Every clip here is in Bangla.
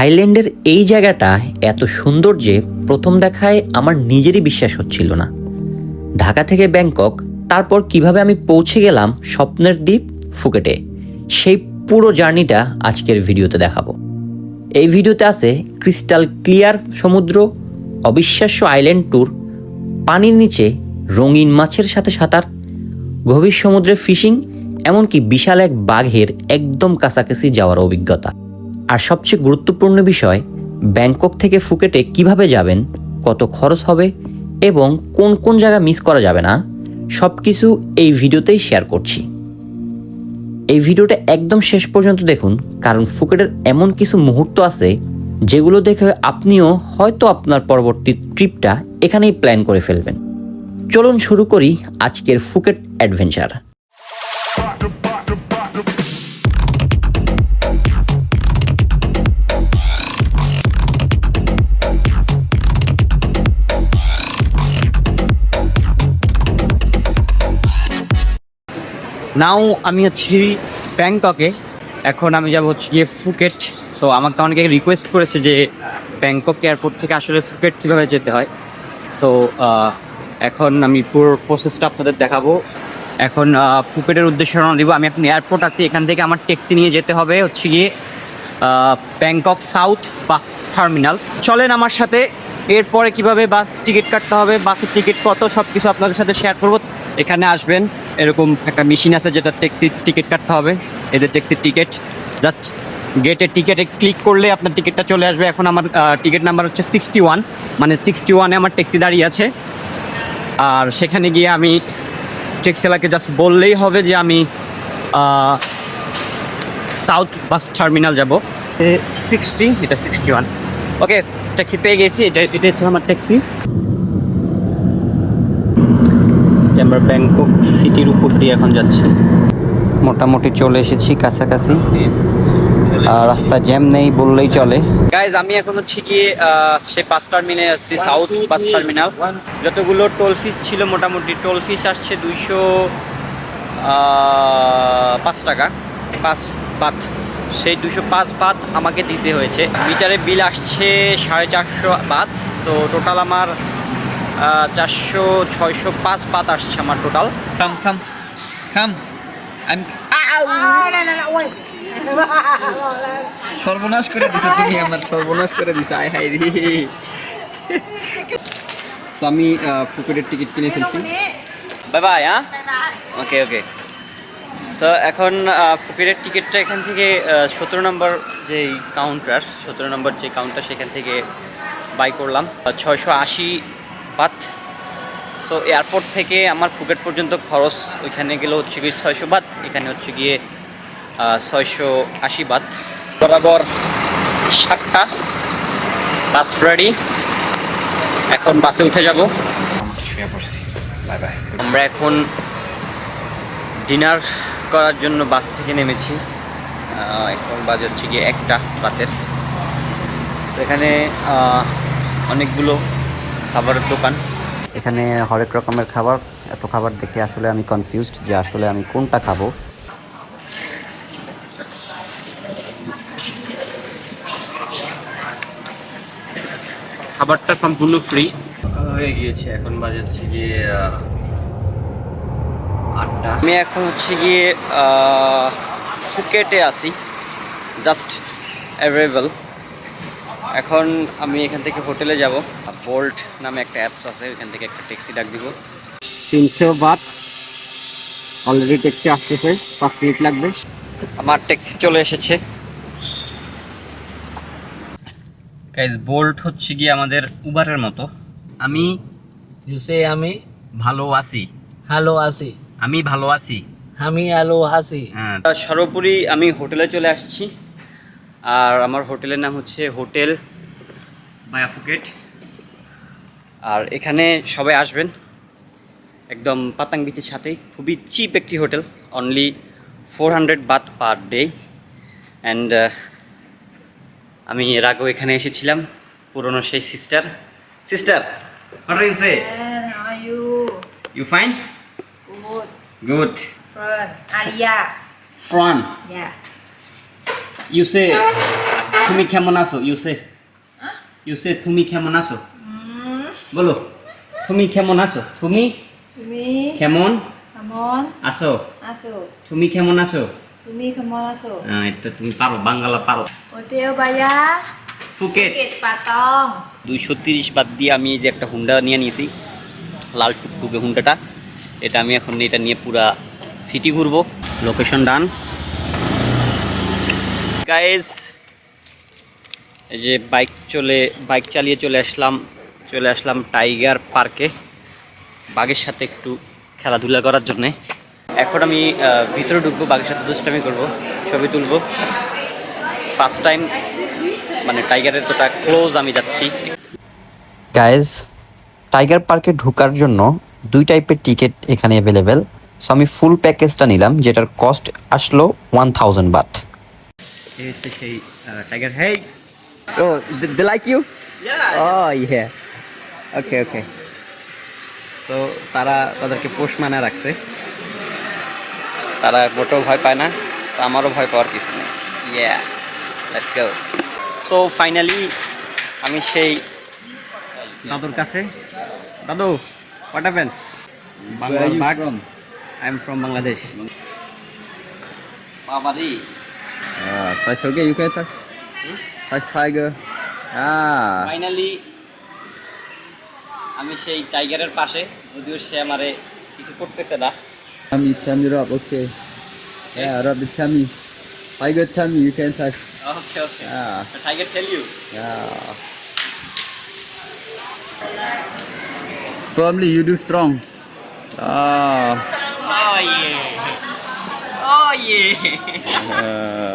থাইল্যান্ডের এই জায়গাটা এত সুন্দর যে প্রথম দেখায় আমার নিজেরই বিশ্বাস হচ্ছিল না। ঢাকা থেকে ব্যাংকক, তারপর কিভাবে আমি পৌঁছে গেলাম স্বপ্নের দ্বীপ ফুকেটে, সেই পুরো জার্নিটা আজকের ভিডিওতে দেখাবো। এই ভিডিওতে আছে ক্রিস্টাল ক্লিয়ার সমুদ্র, অবিশ্বাস্য আইল্যান্ড ট্যুর, পানির নিচে রঙিন মাছের সাথে সাঁতার, গভীর সমুদ্রে ফিশিং, এমনকি বিশাল এক বাঘের একদম কাছাকাছি যাওয়ার অভিজ্ঞতা। আর সবচেয়ে গুরুত্বপূর্ণ বিষয়, ব্যাংকক থেকে ফুকেটে কিভাবে যাবেন, কত খরচ হবে এবং কোন কোন জায়গা মিস করা যাবে না, সব কিছু এই ভিডিওতেই শেয়ার করছি। এই ভিডিওটা একদম শেষ পর্যন্ত দেখুন, কারণ ফুকেটের এমন কিছু মুহূর্ত আছে যেগুলো দেখে আপনিও হয়তো আপনার পরবর্তী ট্রিপটা এখানেই প্ল্যান করে ফেলবেন। চলুন শুরু করি আজকের ফুকেট অ্যাডভেঞ্চার। নাও আমি আছি ব্যাংককে, এখন আমি যাব হচ্ছে গিয়ে ফুকেট। সো আমাকে অনেকে রিকোয়েস্ট করেছে যে ব্যাংকক এয়ারপোর্ট থেকে আসলে ফুকেট কীভাবে যেতে হয়। সো এখন আমি পুরো প্রসেসটা আপনাদের দেখাবো। এখন ফুকেটের উদ্দেশ্যে রওনা দিব। আমি এখন এয়ারপোর্ট আছি, এখান থেকে আমার ট্যাক্সি নিয়ে যেতে হবে হচ্ছে গিয়ে ব্যাংকক সাউথ বাস টার্মিনাল। চলেন আমার সাথে, এরপরে কিভাবে বাস টিকিট কাটতে হবে, বাসের টিকিট কত, সব কিছু আপনাদের সাথে শেয়ার করবো। এখানে আসবেন, এরকম একটা মেশিন আছে যেটা ট্যাক্সির টিকিট কাটতে হবে। এদের ট্যাক্সির টিকিট জাস্ট গেটের টিকিটে ক্লিক করলে আপনার টিকিটটা চলে আসবে। এখন আমার টিকিট নাম্বার হচ্ছে 61, মানে 61-এ আমার ট্যাক্সি দাঁড়িয়ে আছে। আর সেখানে গিয়ে আমি ট্যাক্সিওয়ালাকে জাস্ট বললেই হবে যে আমি সাউথ বাস টার্মিনাল যাব। 60, এটা 61। ওকে, ট্যাক্সি পেয়ে গেছি। এটা হচ্ছে আমার ট্যাক্সি। আমরা ব্যাংকক সিটির উপর দিয়ে এখন যাচ্ছি, মোটামুটি চলে এসেছি কাছাকাছি। রাস্তা জ্যাম নেই বললেই চলে। গাইজ, আমি এখন হচ্ছে গিয়ে সেই বাস টার্মিনালে আছি, সাউথ বাস টার্মিনাল। যতগুলো টোল ফিস ছিল, মোটামুটি টোল ফিস আসছে 205 টাকা, 5 বাত। সেই 205 বাত আমাকে দিতে হয়েছে। মিটারে বিল আসছে 450 বাত। তো টোটাল আমার 400-605 বাত আসছে আমার টোটাল। সর্বনাশ করে দিছো তুমি, আমার সর্বনাশ করে দিছো। আয় হাই রে। সো আমি ফুকেটের টিকিট কিনে ফেলছি। Bye bye. Okay okay. So এখন ফুকেটের টিকিটটা এখান থেকে 17 নম্বর যেই কাউন্টার, 17 নম্বর যে কাউন্টার, সেখান থেকে বাই করলাম 680 বাত। সো এয়ারপোর্ট থেকে আমার ফুকেট পর্যন্ত খরচ, ওইখানে গেলে হচ্ছে গিয়ে 600 বাত, এখানে হচ্ছে গিয়ে 680 বাত। বরাবর 7টা বাস রেডি, এখন বাসে উঠে যাব। আমরা এখন ডিনার করার জন্য বাস থেকে নেমেছি। এখন বাজে হচ্ছে গিয়ে 1টা রাতের। এখানে অনেকগুলো খাবারের দোকান, এখানে হরেক রকমের খাবার। এত খাবার দেখে আসলে আমি কনফিউজড যে আসলে আমি কোনটা খাবো। খাবারটা সম্পূর্ণ ফ্রি হয়ে গিয়েছে। এখন বাজে হচ্ছে গিয়ে 8টা। আমি এখন হচ্ছে গিয়ে ফুকেটে আছি, জাস্ট অ্যাভেলেবল। এখন আমি এখান থেকে হোটেলে যাব। বোল্ট নামে একটা অ্যাপস আছে, ওইখান থেকে একটা ট্যাক্সি ডাক দিব। 300 বাত। অলরেডি ট্যাক্সি আসতেছে, 5 মিনিট লাগবে। আমার ট্যাক্সি চলে এসেছে। গাইস, বোল্ট হচ্ছে গিয়ে আমাদের উবারের মতো। আমি আমি ভালো আছি, আমি ভালো আছি। হ্যাঁ। সর্বোপরি আমি হোটেলে চলে আসছি, আর আমার হোটেলের নাম হচ্ছে হোটেল মায়া ফুকেট। আর এখানে সবাই আসবেন, একদম পাতাং বিচের সাথেই। খুবই চিপ একটি hotel, only 400 Baat per day. And আমি এর আগেও এখানে এসেছিলাম, পুরনো সেই sister. What are you say? How are you? You fine? Good. Good. Fern. Alia. Fran. Yeah. You say তুমি কেমন আছো ইউসে তুমি কেমন আছো বলো তুমি কেমন আছো তুমি তুমি কেমন কেমন আছো আছো তুমি কেমন আছো তুমি কেমন আছো এটা তুমি পারো বাংলা পারো হোটেল বায়া ফুকেট ফুকেট পাতং 230 বাদ দিয়ে আমি এই যে একটা হুন্ডা নিয়ে নিয়েছি লাল টুকটুকে হুন্ডাটা এটা আমি এখন এটা নিয়ে পুরা সিটি ঘুরবো লোকেশন ডান গাইস এই যে বাইক চালিয়ে চলে আসলাম টাইগার পার্কে বাঘের সাথে একটু খেলাধুলা করার জন্যে এখন আমি ভিতরে ঢুকবো বাঘের সাথে দুষ্টামি করবো ছবি তুলবো ফার্স্ট টাইম মানে টাইগারের তোটা ক্লোজ আমি যাচ্ছি গাইজ টাইগার পার্কে ঢোকার জন্য 2 টাইপের টিকিট এখানে অ্যাভেলেবেল। সো আমি ফুল প্যাকেজটা নিলাম যেটার কস্ট আসলো 1000 বাত। এই হচ্ছে সেই tiger hey oh they like you oh yeah okay okay so তাদেরকে পোষ মানা রাখছে তারা মোটেও ভয় পায় না so আমারও ভয় পাওয়ার কিছু নেই yeah let's go so finally আমি সেই দাদুর কাছে দাদু what happen Bangladesh I am from Bangladesh বাবাদি Touch okay, you can touch. Touch tiger. Ah. Finally আমি সেই টাইগারের পাশে যদিও সে আমারে কিছু করতেছে না Tummy rub, okay. Yeah, rub the tummy. Tiger tummy, you can touch. Okay okay Yeah. Tiger tell you Yeah. Firmly, you do strong. Ah. Oh yeah. Oh yeah.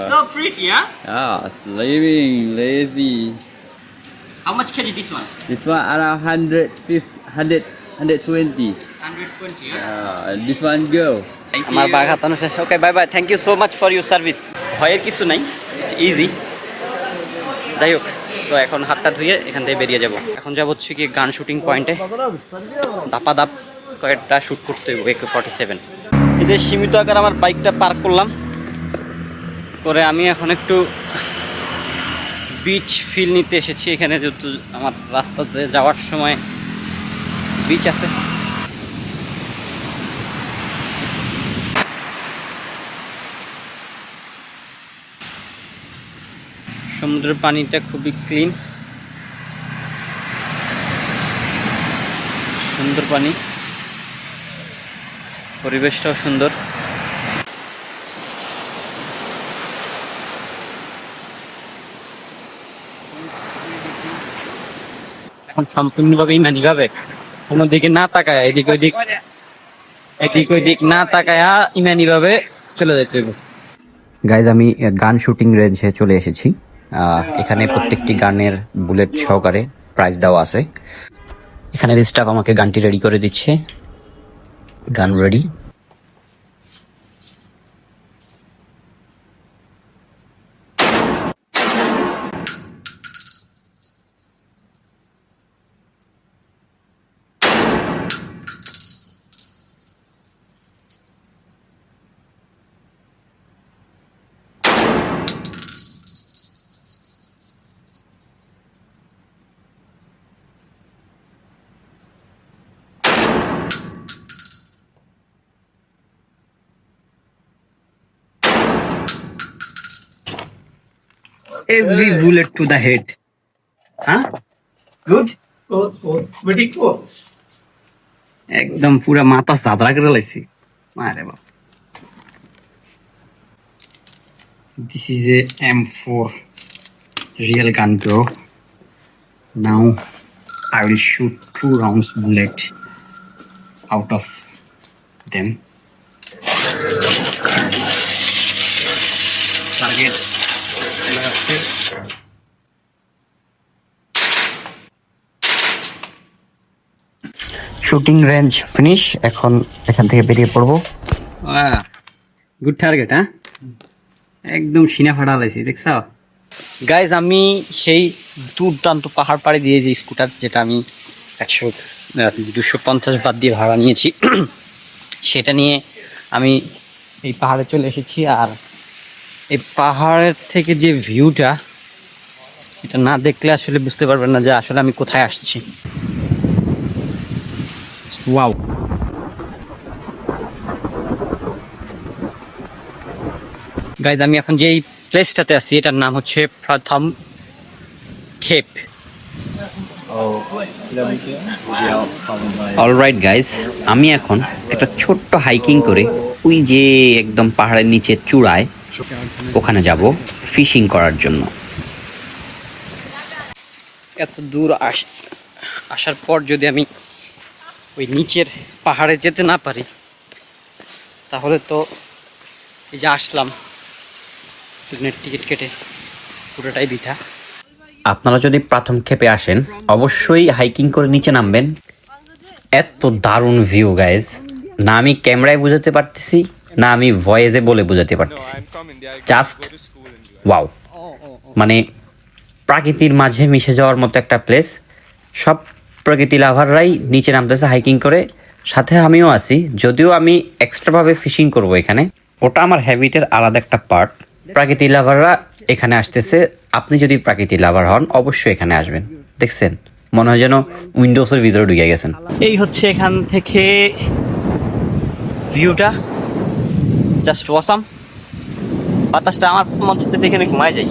So pretty, huh? Yeah, sleeping, lazy. How much kg this one? This one around 150, 100, 120. 120, huh? This one girl. আমার বাঘ হাতানো শেষ okay bye bye thank you so much for your service ভয়ের কিছু নাই ইজি যাই হোক তো এখন হাতটা ধুয়ে এখান থেকে বেরিয়ে যাব এখন যাব হচ্ছে কি গান শুটিং পয়েন্টে দাপাদাপ কয়েকটা শ্যুট করতে হবে AK-47 এই যে সীমিত আকার আমার বাইকটা পার্ক করলাম করে আমি এখন একটু বিচ ফিল নিতে এসেছি এখানে যেহেতু আমার রাস্তাতে যাওয়ার সময় বিচ আছে সমুদ্রের পানিটা খুবই ক্লিন সুন্দর পানি পরিবেশটাও সুন্দর এখন সম্পূর্ণভাবে ইমানিভাবে কোনো দিকে না তাকায় এদিক ওইদিক না তাকায় ইমানিভাবে চলে যেতে হবে গাইজ আমি গান শুটিং রেঞ্জে চলে এসেছি। এখানে প্রত্যেকটি গানের বুলেট সহকারে প্রাইস দেওয়া আছে। এখানের স্টাফ আমাকে গানটি রেডি করে দিচ্ছে। গান ready. Every bullet to the head. Huh? Good? Good. Very good. একদম পুরা মাথা ঝাঁঝরা করে লাইছি আরে বাপ This is a M4 real gun bro. Now I will shoot 2 rounds bullet out of them. Target. Shooting range finish. এখন এখান থেকে বেরিয়ে পড়বো। গুড টার্গেট হ্যাঁ একদম সিনা ফাটা লাইছি দেখছ গাইজ আমি সেই দুর্দান্ত পাহাড় পাড়ে দিয়ে যে স্কুটার যেটা আমি 250 বাদ দিয়ে ভাড়া নিয়েছি সেটা নিয়ে আমি এই পাহাড়ে চলে এসেছি আর এই পাহাড়ের থেকে যে ভিউটা এটা না দেখলে আসলে বুঝতে পারবেন না যে আসলে আমি কোথায় আসছি। ওয়াও, গাইজ আমি এখন যেই প্লেসটাতে আছি এটার নাম হচ্ছে প্রথম খেপ। অলরাইট গাইজ, আমি এখন একটা ছোট্ট হাইকিং করে ওই যে একদম পাহাড়ের নিচে চূড়ায় ওখানে যাব ফিশিং করার জন্য। এত দূর আসার পর যদি আমি ওই নিচের পাহাড়ে যেতে না পারি তাহলে তো এই যে আসলাম ট্রেনের টিকিট কেটে পুরোটাই বৃথা। আপনারা যদি প্রথম ক্ষেপে আসেন অবশ্যই হাইকিং করে নিচে নামবেন। এত দারুণ ভিউ গাইজ, না আমি ক্যামেরায় বোঝাতে পারতেছি না আমি ভয়েসে বলে বোঝাতে পারতেছি। জাস্ট ওয়াও, মানে প্রকৃতির মাঝে মিশে যাওয়ার মতো একটা প্লেস। সব প্রকৃতি লাভাররাই নিচে নামতেছে হাইকিং করে, সাথে আমিও আছি। যদিও আমি এক্সট্রাভাবে ফিশিং করব এখানে, ওটা আমার হ্যাবিটের আলাদা একটা পার্ট। প্রকৃতি লাভাররা এখানে আসতেছে, আপনি যদি প্রকৃতি লাভার হন অবশ্যই এখানে আসবেন। দেখছেন, মনে হয় যেন উইন্ডোজের ভিতরে ঢুকে গেছেন। এই হচ্ছে এখান থেকে ভিউটা, জাস্ট ওয়াসাম। বাতাসটা আমার মন চাইতেছে এখানে ঘুমায় যাই।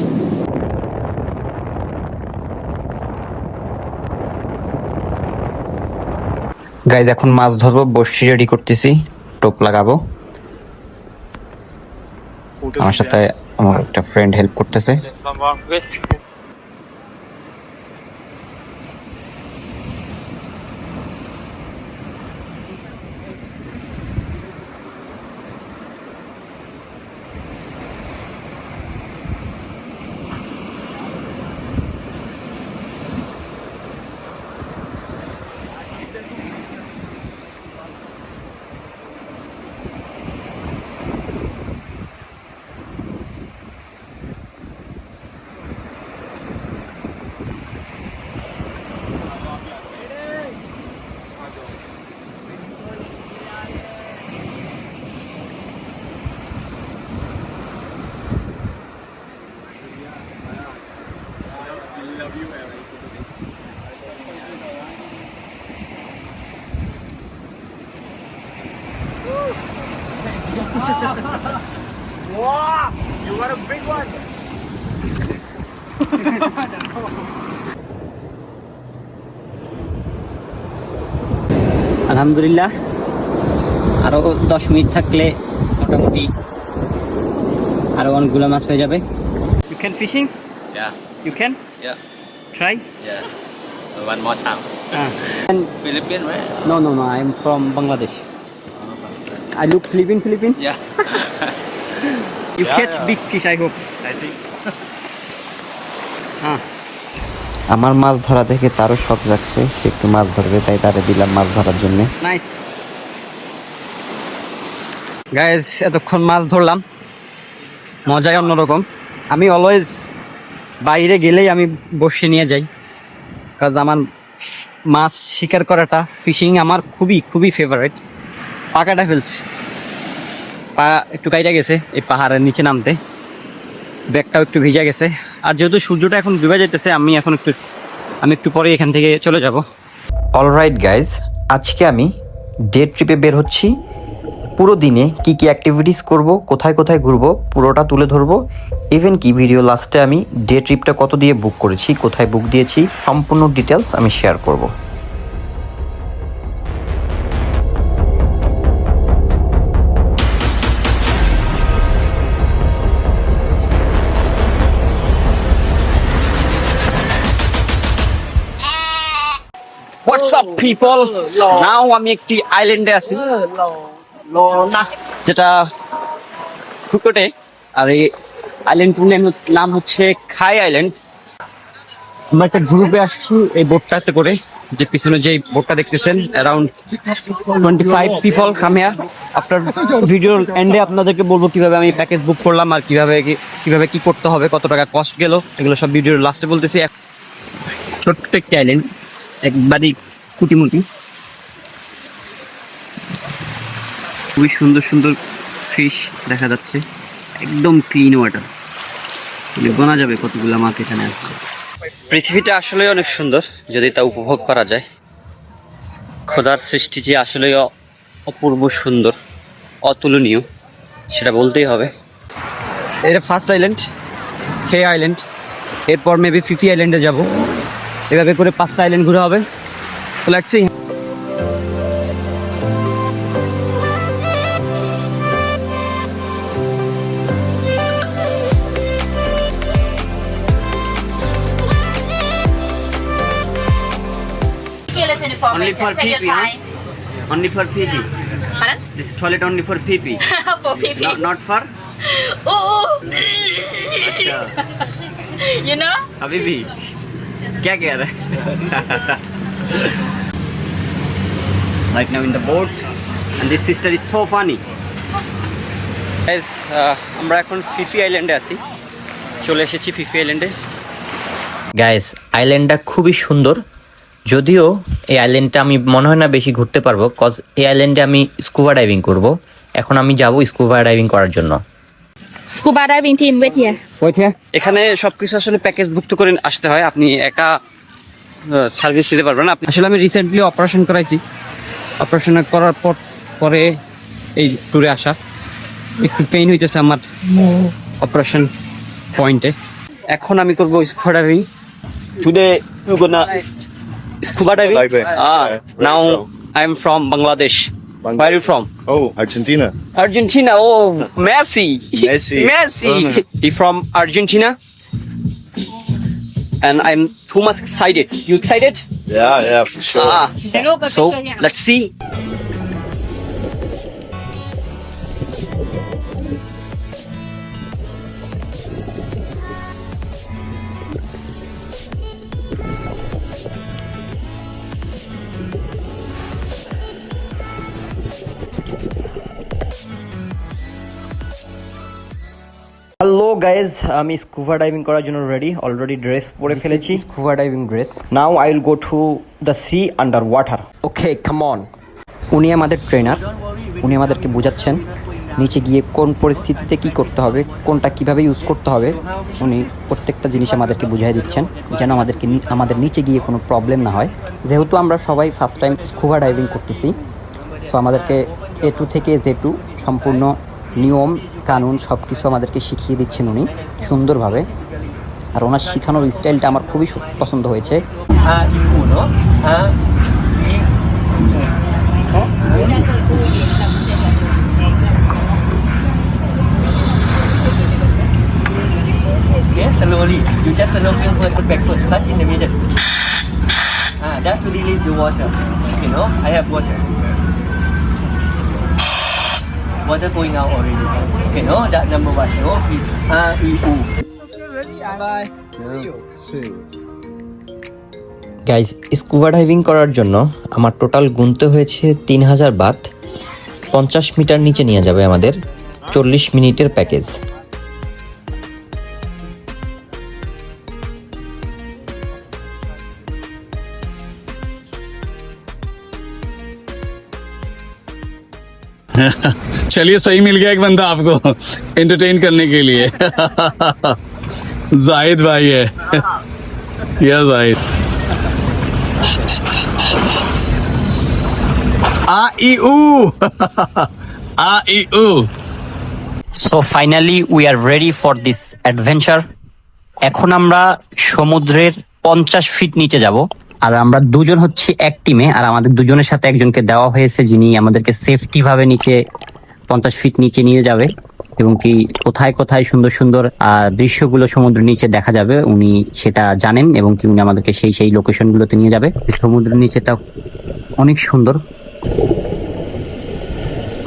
গাইজ এখন মাছ ধরবো, বড়শি রেডি করতেছি, টোপ লাগাবো। আমার সাথে আমার একটা ফ্রেন্ড হেল্প করতেছে। আলহামদুলিল্লাহ, আরো 10 মিনিট থাকলে মোটামুটি আরো অনেকগুলো মাছ হয়ে যাবে। You can fishing? Yeah. You can? Yeah. Try? Yeah. One more time. And Philippines, right? no, I'm from Bangladesh. I look Philippine? Yeah. You catch big fish, I hope. I think. আমার মাছ ধরা দেখে তারও শখ লাগছে, সে একটু মাছ ধরবে, তাই তারে দিলাম মাছ ধরার জন্য। নাইস গাইজ, এতক্ষণ মাছ ধরলাম, মজাই অন্যরকম। আমি অলওয়েজ বাইরে গেলেই আমি বসে নিয়ে যাই, কাজ আমার মাছ শিকার করাটা, ফিশিং আমার খুবই ফেভারিট। পাকাটা ফেলছি, পা একটু কাইটা গেছে এই পাহাড়ের নিচে নামতে, ব্যাগটাও একটু ভিজা গেছে। আর যেহেতু সূর্যটা এখন ডুবে যেতেছে, আমি একটু পরে এখান থেকে চলে যাব। অলরাইট গাইজ, আজকে আমি ডে ট্রিপে বের হচ্ছি। পুরো দিনে কি কি অ্যাক্টিভিটিস করব, কোথায় কোথায় ঘুরবো, পুরোটা তুলে ধরবো। ইভেন কি ভিডিও লাস্টে আমি ডে ট্রিপটা কত দিয়ে বুক করেছি, কোথায় বুক দিয়েছি, সম্পূর্ণ ডিটেলস আমি শেয়ার করব। হোয়াটসঅ্যাপ পিপল, নাও আমি একটি আইল্যান্ডে আছি যেটা ফুকেটে। আর এই আইল্যান্ডটির নাম হচ্ছে খাই আইল্যান্ড। আমরা একটা গ্রুপে আসছি এই বোটটাতে করে, যে পিছনে যে বোটটা দেখতেছেন, around 25 people come here. After ভিডিওর এন্ডে আপনাদেরকে বলবো কিভাবে আমি প্যাকেজ বুক করলাম আর কিভাবে কি করতে হবে, কত টাকা কস্ট গেল, এগুলো সব ভিডিওর লাস্টে বলতেছি। ছোট্ট একটি আইল্যান্ড, একবারই কুটিমুটি, খুবই সুন্দর ফিশ দেখা যাচ্ছে, একদম ক্লিন ওয়াটার। গোনা যাবে কতগুলো মাছ এখানে আছে। পৃথিবীটা আসলে অনেক সুন্দর যদি তা উপভোগ করা যায়। খোদার সৃষ্টি যে আসলে অপূর্ব সুন্দর, অতুলনীয়, সেটা বলতেই হবে। এটা ফার্স্ট আইল্যান্ড, খে আইল্যান্ড, এরপর মেবি ফিফি আইল্যান্ডে যাব। এভাবে করে 5টা আইল্যান্ড ঘুরে হবে। তো লাগছি Ridiculous information. Only for Take your PP, huh? time. only for PP. Pardon? This toilet only for PP. For PP. Not for Oh, अच्छा you know? अभी भी क्या कह रहा है? Right now in the boat and this sister is so funny. Guys, আমরা এখন ফিফি আইল্যান্ডে আছি, চলে এসেছি ফিফি আইল্যান্ডে। গাইস, আইল্যান্ডটা খুবই সুন্দর, যদিও এই আইল্যান্ডটা আমি মনে হয় না বেশি ঘুরতে পারবো, কজ এই আইল্যান্ডে আমি স্কুবা ডাইভিং করব। এখন আমি যাব স্কুবা ডাইভিং করার জন্য। Scuba diving team, wait here. এখানে সবকিছু আসলে প্যাকেজ ভুক্ত করে আসতে হয়, আপনি একা সার্ভিস দিতে পারবেন না। আসলে আমি রিসেন্টলি অপারেশন করাইছি, অপারেশন করার পরে এই ট্যুরে আসা। একটু পেইন হইতেছে আমার অপারেশন পয়েন্টে। এখন আমি করবো scuba diving. Today you gonna scuba diving. Now I am from Bangladesh. Where are you from? Oh, Argentina. Argentina. Oh, Messi. Messi. Messi. He from Argentina. And I'm too much excited. You excited? Yeah, for sure. So let's see. Hello guys, আমি স্কুবা ডাইভিং করার জন্য রেডি। অলরেডি ড্রেস পরে ফেলেছি, scuba diving dress. Now I will go to the sea under water. Okay, come on. উনি আমাদের ট্রেনার, উনি আমাদেরকে বোঝাচ্ছেন নিচে গিয়ে কোন পরিস্থিতিতে কি করতে হবে, কোনটা কিভাবে ইউজ করতে হবে। উনি প্রত্যেকটা জিনিস আমাদেরকে বুঝিয়ে দিচ্ছেন যেন আমাদের নিচে গিয়ে কোনো প্রবলেম না হয়। যেহেতু আমরা সবাই ফার্স্ট টাইম স্কুবা ডাইভিং করতেছি, সো আমাদেরকে A2 থেকে Z2 সম্পূর্ণ নিয়ম কানুন সব কিছু আমাদেরকে শিখিয়ে দিচ্ছেন উনি সুন্দরভাবে। আর ওনার শেখানোর স্টাইলটা আমার খুবই পছন্দ হয়েছে। Slowly, you just slowly put backward, touch in the middle. Just to release the water. You know, I have water. Water going out already. Okay, no, that number 1. No, please. E-U. Guys, scuba diving করার জন্য আমার টোটাল গুনতে হয়েছে 3000 বাত। 50 মিটার নিচে নিয়ে যাবে আমাদের, 40 মিনিটের প্যাকেজ। चलिए, सही मिल गया एक बंदा आपको एंटरटेन करने के लिए। जाहिद भाई है। यस जाहिद। आ ई ऊ आ ई ऊ। So finally we are ready for this adventure. এখন আমরা সমুদ্রের 50 ফিট নিচে যাব। আর আমরা দুজন হচ্ছি এক টিমে, আর আমাদের দুজনের সাথে একজনকে দেওয়া হয়েছে যিনি আমাদেরকে সেফটি ভাবে নিচে 50 ফিট নিচে নিয়ে যাবে, এবং কি কোথায় কোথায় সুন্দর সুন্দর দৃশ্যগুলো সমুদ্রের নিচে দেখা যাবে উনি সেটা জানেন, এবং কি উনি আমাদেরকে সেই লোকেশনগুলোতে নিয়ে যাবে। সমুদ্রের নিচেটা অনেক সুন্দর।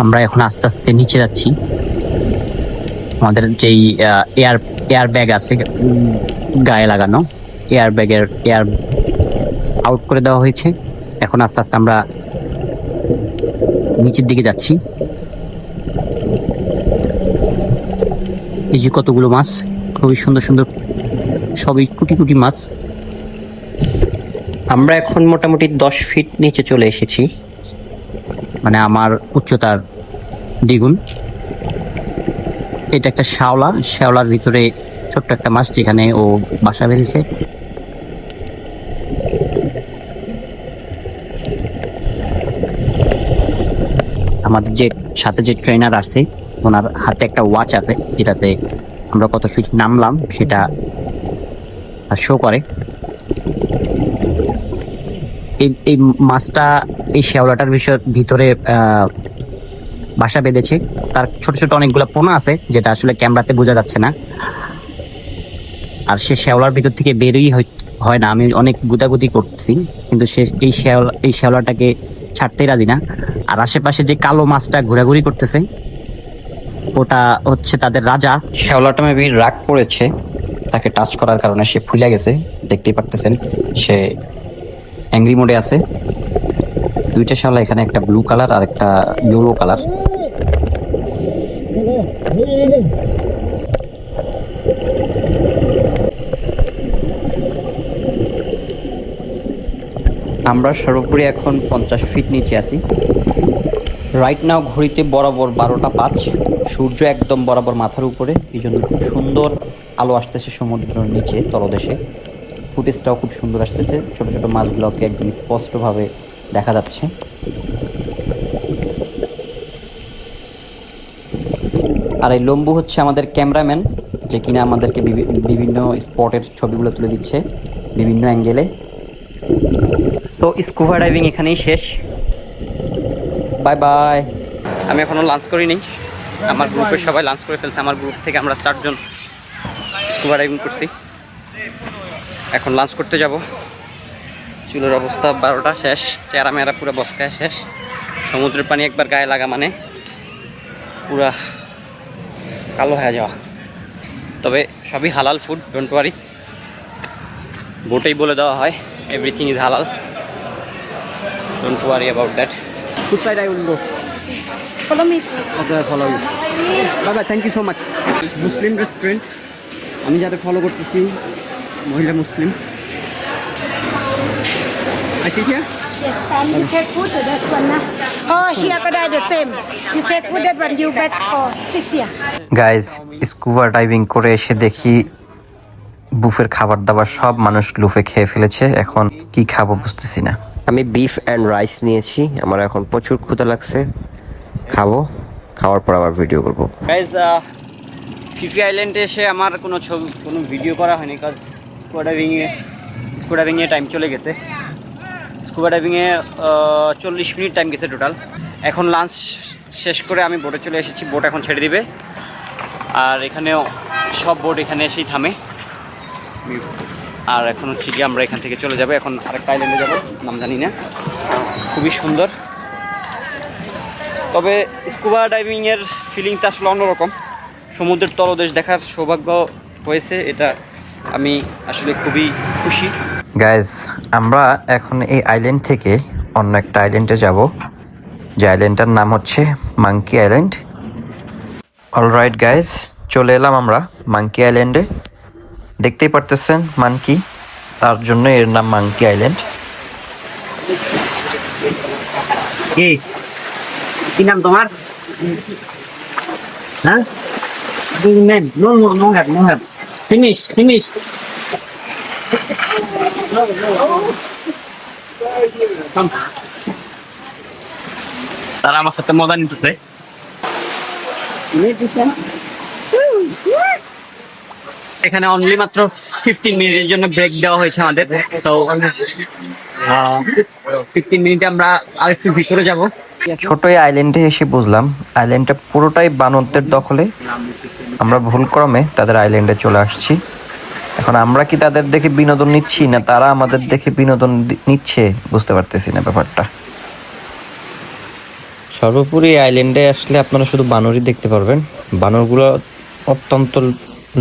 আমরা এখন আস্তে আস্তে নিচে যাচ্ছি। আমাদের যেই এয়ার ব্যাগ আছে গায়ে লাগানো, এয়ার আউট করে দেওয়া হয়েছে। এখন আস্তে আস্তে আমরা নিচের দিকে যাচ্ছি। এই যে কতগুলো মাছ, খুবই সুন্দর সুন্দর, সবই কুটি কুটি মাছ। আমরা এখন মোটামুটি 10 ফিট নিচে চলে এসেছি, মানে আমার উচ্চতার দ্বিগুণ। এটা একটা শ্যাওলার ভিতরে ছোট্ট একটা মাছ, যেখানে ও বাসা বেঁধেছে। আমাদের যে সাথে যে ট্রেনার আছে ওনার হাতে একটা ওয়াচ আছে যেটাতে আমরা কত ফিট নামলাম সেটা শো করে। এই মাছটা এই শেওলাটার ভিতরে বাসা বেঁধেছে। তার ছোট ছোট অনেকগুলো পোনা আছে যেটা আসলে ক্যামেরাতে বোঝা যাচ্ছে না। আর সে শেওলার ভিতর থেকে বেরোই হয় না। আমি অনেক গুদাগুদি করছি কিন্তু সে এই শেওলাটাকে ছাড়তেই রাজি না। আর আশেপাশে যে কালো মাছটা ঘোরাঘুরি করতেছে ওটা হচ্ছে তাদের রাজা। শেওলাটা মেবি রাগ পড়েছে, তাকে টাচ করার কারণে সে ফুলে গেছে, দেখতেই পারতেছেন সে অ্যাংরি মোডে আছে। দুইটা শেওলা এখানে, একটা ব্লু কালার আর একটা ইয়েলো কালার। আমরা সর্বোপরি এখন 50 ফিট নিচে আছি। রাইট নাও ঘড়িতে বরাবর 12টা 5, সূর্য একদম বরাবর মাথার উপরে, এই জন্য খুব সুন্দর আলো আসতেছে সমুদ্রের নিচে তলদেশে। ফুটেজটাও খুব সুন্দর আসতেছে, ছোট ছোট মাছগুলোকে একদম স্পষ্টভাবে দেখা যাচ্ছে। আর এই লম্বু হচ্ছে আমাদের ক্যামেরাম্যান, যে কিনা আমাদেরকে বিভিন্ন স্পটের ছবিগুলো তুলে দিচ্ছে বিভিন্ন অ্যাঙ্গেলে। সো স্কুবা ডাইভিং এখানেই শেষ, বাই বাই। আমি এখনও লাঞ্চ করিনি, আমার গ্রুপের সবাই লাঞ্চ করে ফেলছে। আমার গ্রুপ থেকে আমরা 4 জন স্কুবা ডাইভিং করছি, এখন লাঞ্চ করতে যাব। চুলের অবস্থা 12টা শেষ, চেহারা মেয়েরা পুরো বসকায় শেষ। সমুদ্রের পানি একবার গায়ে লাগা মানে পুরা কালো হয়ে যাওয়া। তবে সবই হালাল ফুড, ডোন্ট ওয়ারি। বোটেই বলে দেওয়া হয় এভরিথিং ইজ হালাল, don't worry about that. Which side I will go? Follow me. Okay, I follow you. Bye bye, thank you so much. Muslim restaurant, আমি যাদের ফলো করতেছি মহিলা মুসলিম। I sit here? Yes, and you take food to that one now. Oh, here could I the same. You take food that one you back for Sisia. Guys, scuba diving করে এসে দেখি বুফের খাবার দাবার সব মানুষ লুফে খেয়ে ফেলেছে। এখন কি খাবো বুঝতেছি না। আমি বিফ অ্যান্ড রাইস নিয়েছি, আমার এখন প্রচুর ক্ষুধা লাগছে, খাবো, খাওয়ার পর আবার ভিডিও করবো। গাইজ, ফিফি আইল্যান্ডে এসে আমার কোনো ভিডিও করা হয়নি, কাজ স্কুবা ডাইভিংয়ে টাইম চলে গেছে। স্কুবা ডাইভিংয়ে 40 মিনিট টাইম গেছে টোটাল। এখন লাঞ্চ শেষ করে আমি বোটে চলে এসেছি, বোট এখন ছেড়ে দিবে। আর এখানেও সব বোট এখানে এসেই থামে। আর এখন হচ্ছে গিয়ে আমরা এখান থেকে চলে যাবো, এখন আরেকটা আইল্যান্ডে যাবো, নাম জানি না। খুবই সুন্দর, তবে স্কুবা ডাইভিংয়ের ফিলিংটা আসলে অন্যরকম। সমুদ্রের তলদেশ দেখার সৌভাগ্য হয়েছে, এটা আমি আসলে খুবই খুশি। গাইজ, আমরা এখন এই আইল্যান্ড থেকে অন্য একটা আইল্যান্ডে যাব, যে আইল্যান্ডটার নাম হচ্ছে মাঙ্কি আইল্যান্ড। অলরাইট গাইজ, চলে এলাম আমরা মাঙ্কি আইল্যান্ডে। দেখতেই পারতেছেন মাঙ্কি, তার জন্য এর নাম মাঙ্কি আইল্যান্ড। কি নাম তোমার? হ্যাঁ, নেম নো হ্যাভ ফিনিশ। তারা আমার সাথে মজা নিতেছে। এখানে অনলি মাত্র 15 মিনিটের জন্য ব্রেক দেওয়া হয়েছে আমাদের। সো 15 মিনিটে আমরা আরেকটু ভিতরে যাব। ছোট এই আইল্যান্ডে এসে বুঝলাম আইল্যান্ডটা পুরোটাই বানরদের দখলে। আমরা ভুলক্রমে তাদের আইল্যান্ডে চলে আসছি। এখন আমরা কি তাদের দেখে বিনোদন নিচ্ছি না তারা আমাদের দেখে বিনোদন নিচ্ছে বুঝতে পারতেছি না ব্যাপারটা। সর্বোপরি আইল্যান্ডে আসলে আপনারা শুধু বানরই দেখতে পারবেন। বানরগুলো অত্যন্ত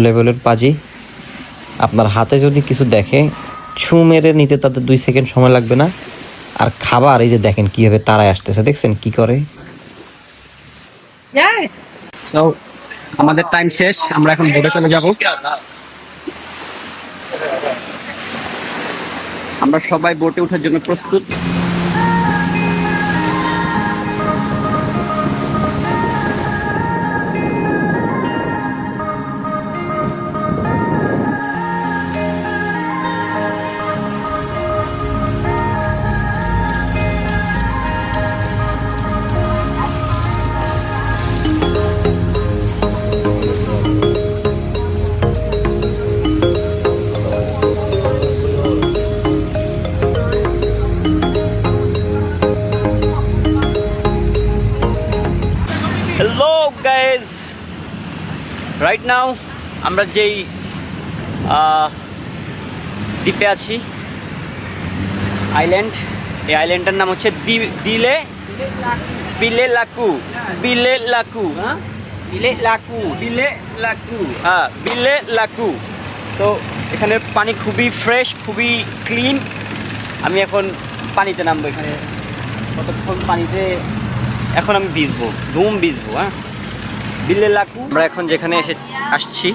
লেভেলের পাজি। আপনার হাতে যদি কিছু দেখে ছু মেরে নিতে তাদের 2 সেকেন্ড সময় লাগবে না। আর খাবার এই যে দেখেন কিভাবে তারাই আসতেছে, দেখছেন কি করে। সো আমাদের টাইম শেষ, আমরা এখন বোটে চলে যাব। আমরা সবাই বোটে ওঠার জন্য প্রস্তুত। রাইট নাও আমরা যেই দ্বীপে আছি, আইল্যান্ড, এই আইল্যান্ডটার নাম হচ্ছে বিলে লাকু, হ্যাঁ বিলে লাকু। তো এখানে পানি খুবই ফ্রেশ, খুবই ক্লিন। আমি এখন পানিতে নামবো। এখানে কতক্ষণ পানিতে এখন আমি ভিজবো, ভিজবো। হ্যাঁ, বিলে লাকু। আমরা এখন যেখানে আসছি,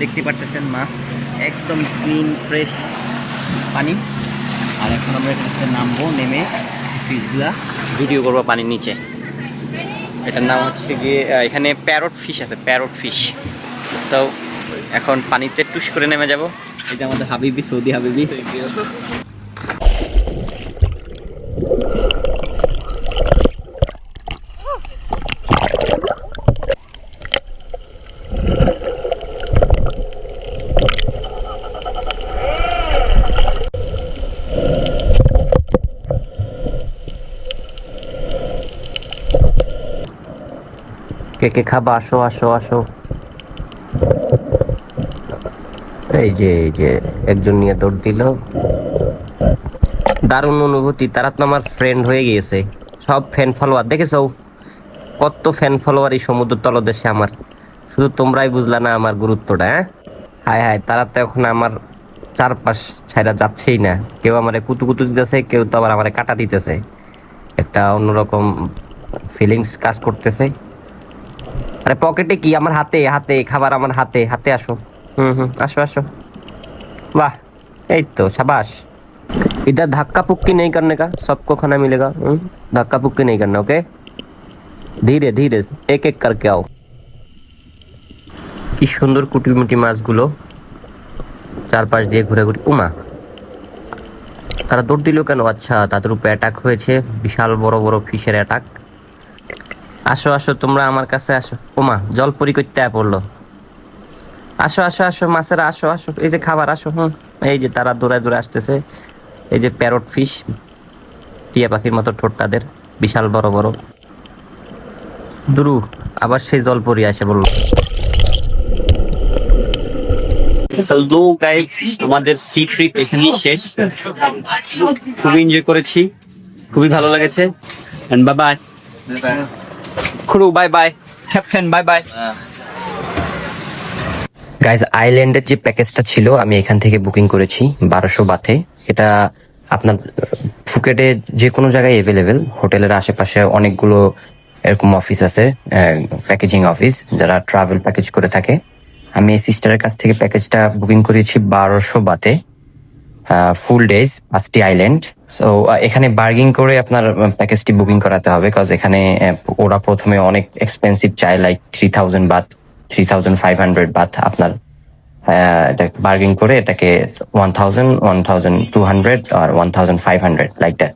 দেখতে পারতেছেন মাছ, একদম ক্লিন ফ্রেশ পানি। আর এখন আমরা এখানে নামবো, নেমে ফিশগুলা ভিডিও করবো পানির নিচে। এটার নাম হচ্ছে গিয়ে, এখানে প্যারট ফিশ আছে, প্যারট ফিশ। সো এখন পানিতে টুস করে নেমে যাব। এই যে আমাদের হাবিবি, সৌদি হাবিবি। কে কে খাবা? আসো আসো আসো। এই যে একজন নিয়ে দৌড় দিল। দারুণ অনুভূতি। তারা তো আমার ফ্রেন্ড হয়ে গিয়েছে, সব ফ্যান ফলোয়ার। দেখেছো কত ফ্যান ফলোয়ার এই সমুদ্র তলদেশে আমার। শুধু তোমরাই বুঝলা না আমার গুরুত্বটা। হ্যাঁ, হায় হায়, তারা তো এখন আমার চারপাশ ছাইরা যাচ্ছেই না। কেউ আমারে কুতু দিতেছে, কেউ তো আবার আমারে কাটা দিতেছে। একটা অন্যরকম ফিলিংস কাজ করতেছে। আরে পকেটে কি? আমার হাতে খাবার, আমার হাতে আসো। আসো আসো। वाह, এই তো शाबाश। इधर धक्का पुक्की नहीं करने का, सबको खाना मिलेगा। धक्का पुक्की नहीं करना, ओके? धीरे धीरे एक एक करके आओ। কি সুন্দর কুটিমুটি মাছগুলো চারপাশ দিয়ে ঘুরে ঘুরে। উমা, তারা দৌড় দিল কেন? আচ্ছা, তাদের উপরে অ্যাটাক হয়েছে, বিশাল বড় বড় ফিশের অ্যাটাক। আসো আসো, তোমরা আমার কাছে আসো। ওমা, জল পরি করতে পড়লো। আসো আসো আসো মাছেরা, আসো আসো, এই যে খাবার, আসো। এই যে তারা দৌড়ায় আসতেছে। এই যে প্যারট ফিশ, টিয়া পাখির মতো ঠোঁট তাদের, বিশাল বড় বড়। দুরু আবার সেই জল পরি আসে বললো। হ্যালো গাইস, আমাদের সি ট্রিপ এখানেই শেষ। খুবই এনজয় করেছি, খুবই ভালো লেগেছে। And bye bye crew, bye bye captain, bye bye. Guys, আইল্যান্ডের যে প্যাকেজটা ছিল আমি এখান থেকে বুকিং করেছি 1200 বাথে। এটা আপনার ফুকেটে যে কোনো জায়গায় এভেলেবেল। হোটেলের আশেপাশে অনেকগুলো এরকম অফিস আছে, প্যাকেজিং অফিস, যারা ট্রাভেল প্যাকেজ করে থাকে। আমি এই সিস্টারের কাছ থেকে প্যাকেজটা বুকিং করেছি 1200 বাথে, ফুল ডেজ, 5টি আইল্যান্ড। সো এখানে বার্গিং করে আপনার প্যাকেজটি বুকিং করাতে হবে, বিকজ এখানে ওরা প্রথমে অনেক এক্সপেন্সিভ চায়, লাইক 3000 বাথ, 3500 বাথ। আপনার বার্গিং করে এটাকে 1000, 1200 আর 1500 লাইক দ্যাট।